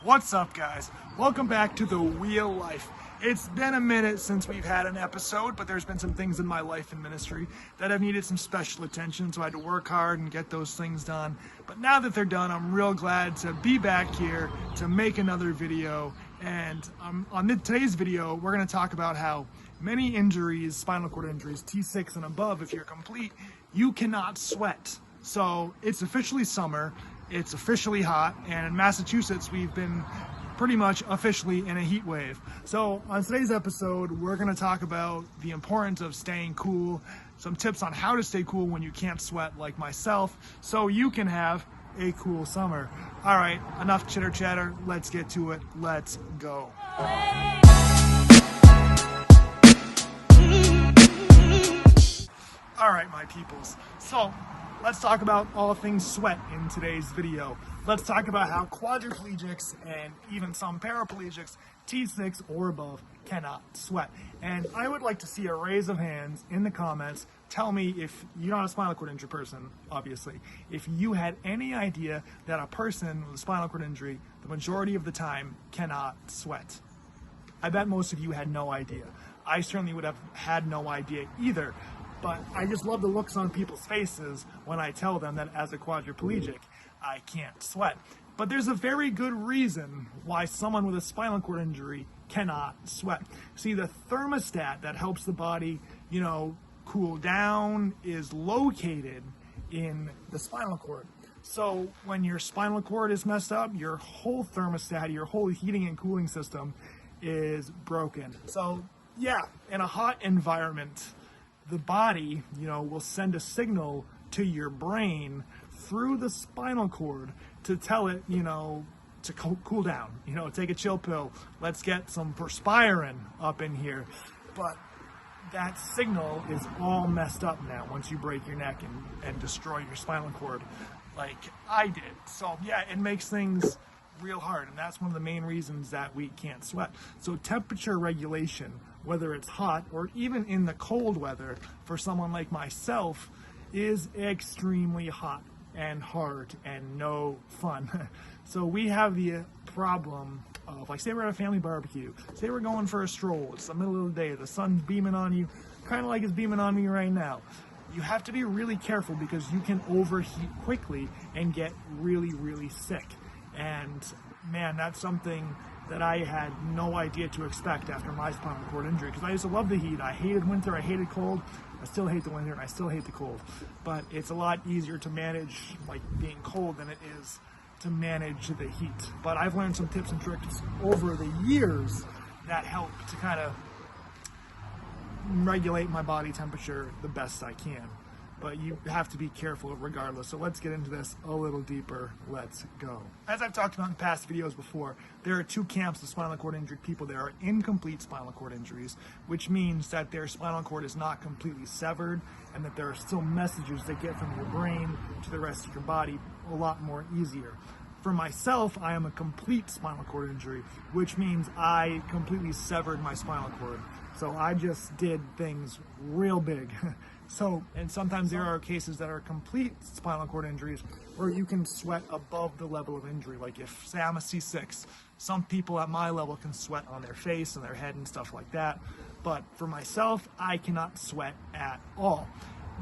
What's up, guys? Welcome back to The Wheel Life. It's been a minute since we've had an episode, but there's been some things in my life and ministry that have needed some special attention, so I had to work hard and get those things done. But now that they're done, I'm real glad to be back here to make another video. And on today's video, we're going to talk about how many injuries, spinal cord injuries, T6 and above, if you're complete, you cannot sweat. So it's officially summer. It's officially hot, and in Massachusetts, we've been pretty much officially in a heat wave. So on today's episode, we're gonna talk about the importance of staying cool, some tips on how to stay cool when you can't sweat like myself, so you can have a cool summer. All right, enough chitter chatter, let's get to it, let's go. All right, my peoples, so let's talk about all things sweat in today's video. Let's talk about how quadriplegics and even some paraplegics, T6 or above, cannot sweat. And I would like to see a raise of hands in the comments. Tell me, if you're not a spinal cord injury person, obviously, if you had any idea that a person with a spinal cord injury, the majority of the time, cannot sweat. I bet most of you had no idea. I certainly would have had no idea either. But I just love the looks on people's faces when I tell them that as a quadriplegic, I can't sweat. But there's a very good reason why someone with a spinal cord injury cannot sweat. See, the thermostat that helps the body, cool down is located in the spinal cord. So when your spinal cord is messed up, your whole thermostat, your whole heating and cooling system is broken. So yeah, in a hot environment, the body, will send a signal to your brain through the spinal cord to tell it, to cool down, take a chill pill. Let's get some perspirin up in here. But that signal is all messed up now once you break your neck and destroy your spinal cord like I did. So yeah, it makes things real hard, and that's one of the main reasons that we can't sweat. So temperature regulation, whether it's hot or even in the cold weather, for someone like myself, is extremely hot and hard and no fun. So we have the problem of, like, say we're at a family barbecue, say we're going for a stroll, it's the middle of the day, the sun's beaming on you, kind of like it's beaming on me right now. You have to be really careful because you can overheat quickly and get really, really sick. And man, that's something that I had no idea to expect after my spinal cord injury, because I used to love the heat. I hated winter, I hated cold. I still hate the winter, and I still hate the cold. But it's a lot easier to manage like being cold than it is to manage the heat. But I've learned some tips and tricks over the years that help to kind of regulate my body temperature the best I can. But you have to be careful regardless. So let's get into this a little deeper. Let's go. As I've talked about in past videos before, there are two camps of spinal cord injured people. There are incomplete spinal cord injuries, which means that their spinal cord is not completely severed and that there are still messages that get from your brain to the rest of your body a lot more easier. For myself, I am a complete spinal cord injury, which means I completely severed my spinal cord. So I just did things real big. So, and sometimes there are cases that are complete spinal cord injuries where you can sweat above the level of injury. Like if, say I'm a C6, some people at my level can sweat on their face and their head and stuff like that. But for myself, I cannot sweat at all.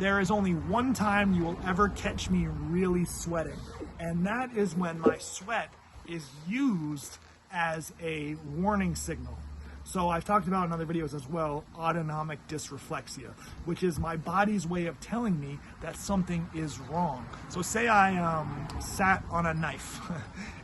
There is only one time you will ever catch me really sweating, and that is when my sweat is used as a warning signal. So I've talked about in other videos as well, autonomic dysreflexia, which is my body's way of telling me that something is wrong. So say I sat on a knife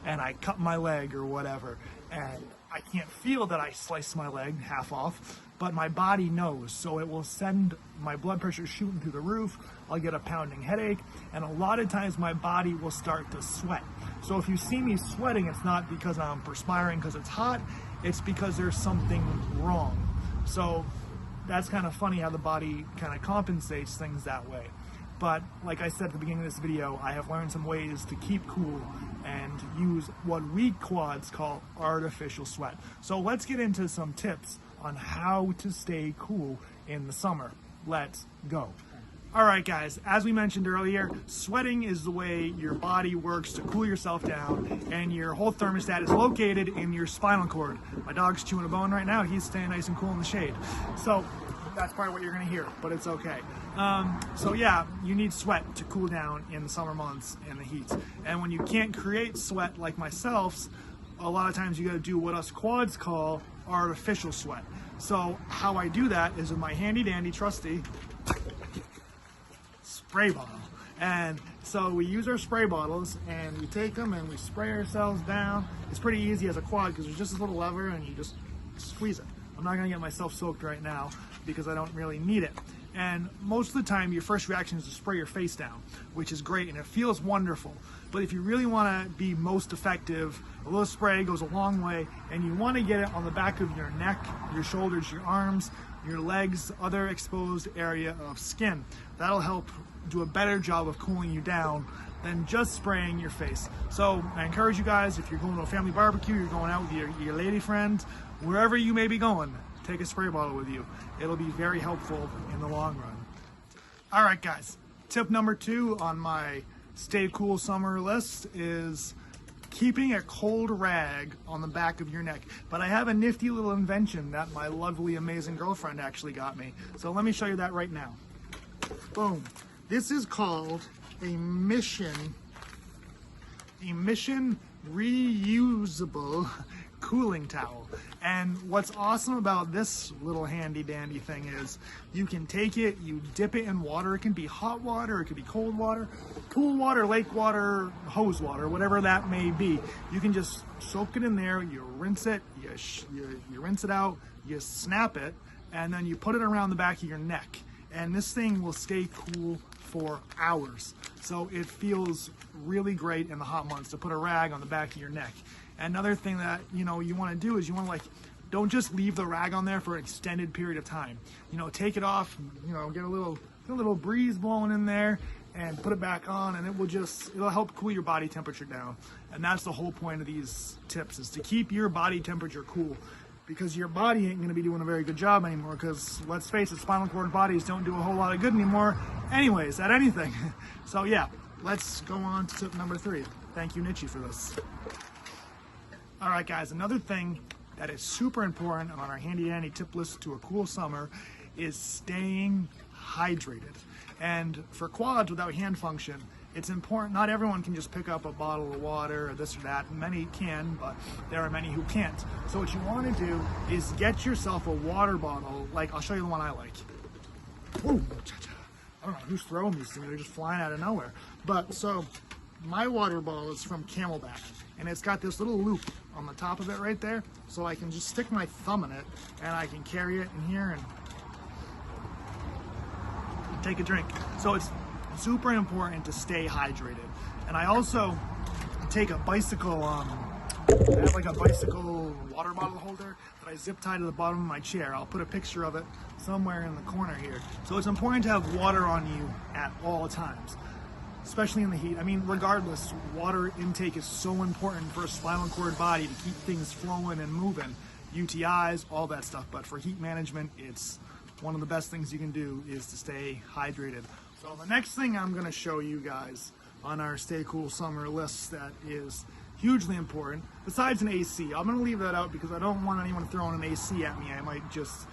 and I cut my leg or whatever, and I can't feel that I sliced my leg half off, but my body knows. So it will send my blood pressure shooting through the roof, I'll get a pounding headache, and a lot of times my body will start to sweat. So if you see me sweating, it's not because I'm perspiring because it's hot, it's because there's something wrong. So that's kind of funny how the body kind of compensates things that way. But like I said at the beginning of this video, I have learned some ways to keep cool and use what we quads call artificial sweat. So let's get into some tips on how to stay cool in the summer. Let's go. All right, guys, as we mentioned earlier, sweating is the way your body works to cool yourself down, and your whole thermostat is located in your spinal cord. My dog's chewing a bone right now. He's staying nice and cool in the shade. So that's probably what you're gonna hear, but it's okay. So yeah, you need sweat to cool down in the summer months and the heat. And when you can't create sweat like myself, a lot of times you gotta do what us quads call artificial sweat. So how I do that is with my handy dandy trusty spray bottle. And so we use our spray bottles and we take them and we spray ourselves down. It's pretty easy as a quad because there's just a little lever and you just squeeze it. I'm not gonna get myself soaked right now because I don't really need it. And most of the time your first reaction is to spray your face down, which is great and it feels wonderful. But if you really wanna be most effective, a little spray goes a long way, and you wanna get it on the back of your neck, your shoulders, your arms, your legs, other exposed area of skin. That'll help do a better job of cooling you down than just spraying your face. So I encourage you guys, if you're going to a family barbecue, you're going out with your lady friend, wherever you may be going, take a spray bottle with you. It'll be very helpful in the long run. All right, guys, tip number 2 on my stay cool summer list is keeping a cold rag on the back of your neck. But I have a nifty little invention that my lovely, amazing girlfriend actually got me. So let me show you that right now. Boom. This is called a Mission Reusable cooling towel. And what's awesome about this little handy dandy thing is you can take it, you dip it in water. It can be hot water, it could be cold water, pool water, lake water, hose water, whatever that may be. You can just soak it in there, you rinse it, you rinse it out, you snap it, and then you put it around the back of your neck. And this thing will stay cool for hours. So it feels really great in the hot months to put a rag on the back of your neck. Another thing that you want to do is you want to don't just leave the rag on there for an extended period of time. Take it off, get a little breeze blowing in there and put it back on, and it'll help cool your body temperature down. And that's the whole point of these tips, is to keep your body temperature cool, because your body ain't going to be doing a very good job anymore, because let's face it, spinal cord bodies don't do a whole lot of good anymore anyways at anything. So yeah, let's go on to tip number 3. Thank you, Nietzsche, for this. All right, guys, another thing that is super important on our handy dandy tip list to a cool summer is staying hydrated. And for quads without hand function, it's important. Not everyone can just pick up a bottle of water or this or that. Many can, but there are many who can't. So what you want to do is get yourself a water bottle. Like, I'll show you the one I like. Ooh, I don't know who's throwing these things. They're just flying out of nowhere. But so my water bottle is from Camelback, and it's got this little loop on the top of it right there, so I can just stick my thumb in it and I can carry it in here and take a drink. So it's super important to stay hydrated. And I also take a bicycle, I have like a bicycle water bottle holder that I zip tie to the bottom of my chair. I'll put a picture of it somewhere in the corner here. So it's important to have water on you at all times, especially in the heat. I mean, regardless, water intake is so important for a spinal cord body to keep things flowing and moving. UTIs, all that stuff. But for heat management, it's one of the best things you can do is to stay hydrated. So the next thing I'm gonna show you guys on our Stay Cool Summer list that is hugely important, besides an AC. I'm gonna leave that out because I don't want anyone throwing an AC at me. I might just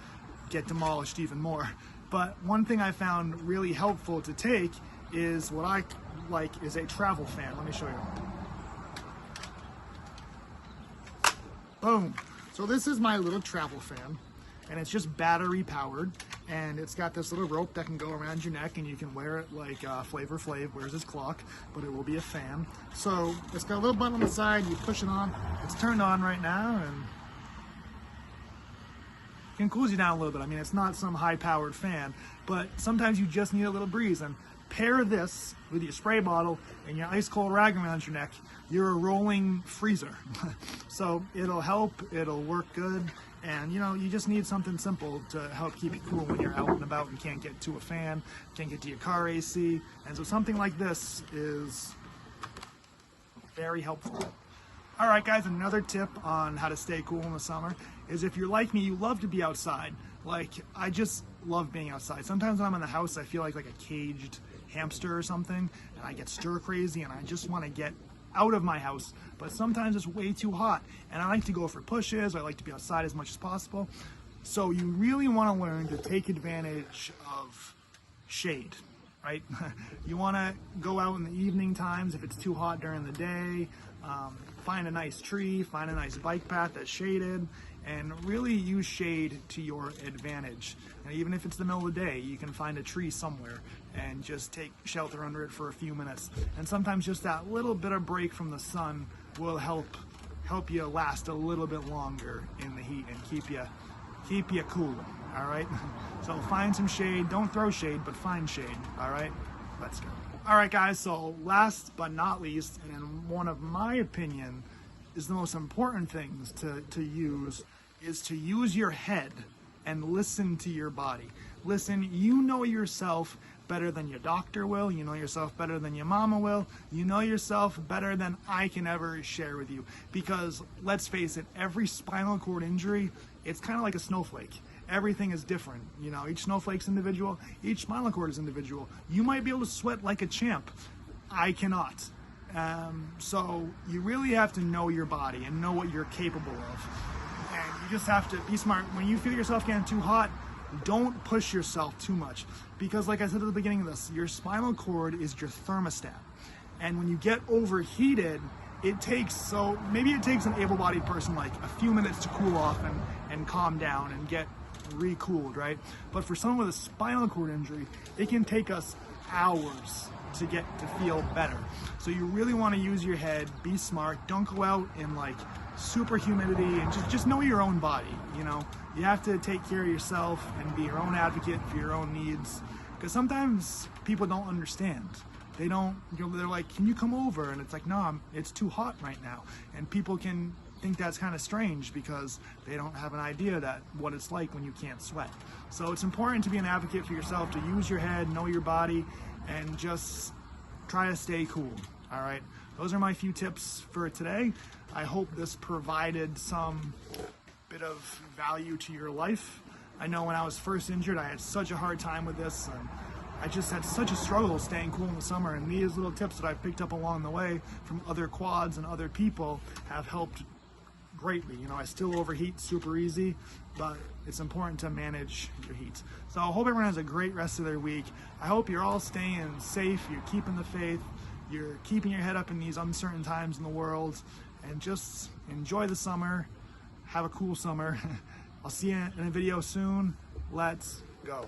get demolished even more. But one thing I found really helpful to take is what I like is a travel fan. Let me show you. Boom. So this is my little travel fan, and it's just battery powered, and it's got this little rope that can go around your neck, and you can wear it like Flavor Flav wears his clock, but it will be a fan. So it's got a little button on the side, you push it on, it's turned on right now, and it can cool you down a little bit. I mean, it's not some high-powered fan, but sometimes you just need a little breeze. And pair this with your spray bottle and your ice-cold rag around your neck, you're a rolling freezer. So it'll help, it'll work good, and you just need something simple to help keep you cool when you're out and about and can't get to a fan, can't get to your car AC. And so something like this is very helpful. All right, guys, another tip on how to stay cool in the summer is if you're like me, you love to be outside. Like, I just love being outside. Sometimes when I'm in the house, I feel like a caged hamster or something, and I get stir crazy and I just want to get out of my house. But sometimes it's way too hot, and I like to go for pushes. I like to be outside as much as possible. So you really want to learn to take advantage of shade, right? You want to go out in the evening times if it's too hot during the day. Find a nice tree, find a nice bike path that's shaded, and really use shade to your advantage. And even if it's the middle of the day, you can find a tree somewhere and just take shelter under it for a few minutes. And sometimes just that little bit of break from the sun will help you last a little bit longer in the heat and keep you cool. All right. So find some shade. Don't throw shade, but find shade. All right. Let's go. All right, guys, so last but not least, and in one of my opinion is the most important things to use, is to use your head and listen to your body. Listen, you know yourself better than your doctor will, you know yourself better than your mama will, you know yourself better than I can ever share with you. Because let's face it, every spinal cord injury, it's kind of like a snowflake. Everything is different. You know, each snowflake's individual, each spinal cord is individual. You might be able to sweat like a champ. I cannot. So you really have to know your body and know what you're capable of. And you just have to be smart. When you feel yourself getting too hot, don't push yourself too much. Because like I said at the beginning of this, your spinal cord is your thermostat. And when you get overheated, maybe it takes an able-bodied person like a few minutes to cool off and calm down and get recooled, right? But for someone with a spinal cord injury, it can take us hours to get to feel better. So you really want to use your head, be smart, don't go out in like super humidity, and just know your own body. You know, you have to take care of yourself and be your own advocate for your own needs, because sometimes people don't understand. They're like, can you come over? And it's like, no, it's too hot right now. And people can think that's kind of strange because they don't have an idea that what it's like when you can't sweat. So it's important to be an advocate for yourself, to use your head, know your body, and just try to stay cool. All right, those are my few tips for today. I hope this provided some bit of value to your life. I know when I was first injured, I had such a hard time with this, and I just had such a struggle staying cool in the summer, and these little tips that I've picked up along the way from other quads and other people have helped greatly. You know, I still overheat super easy, but it's important to manage your heat. So I hope everyone has a great rest of their week. I hope you're all staying safe, you're keeping the faith, you're keeping your head up in these uncertain times in the world, and just enjoy the summer. Have a cool summer. I'll see you in a video soon. Let's go.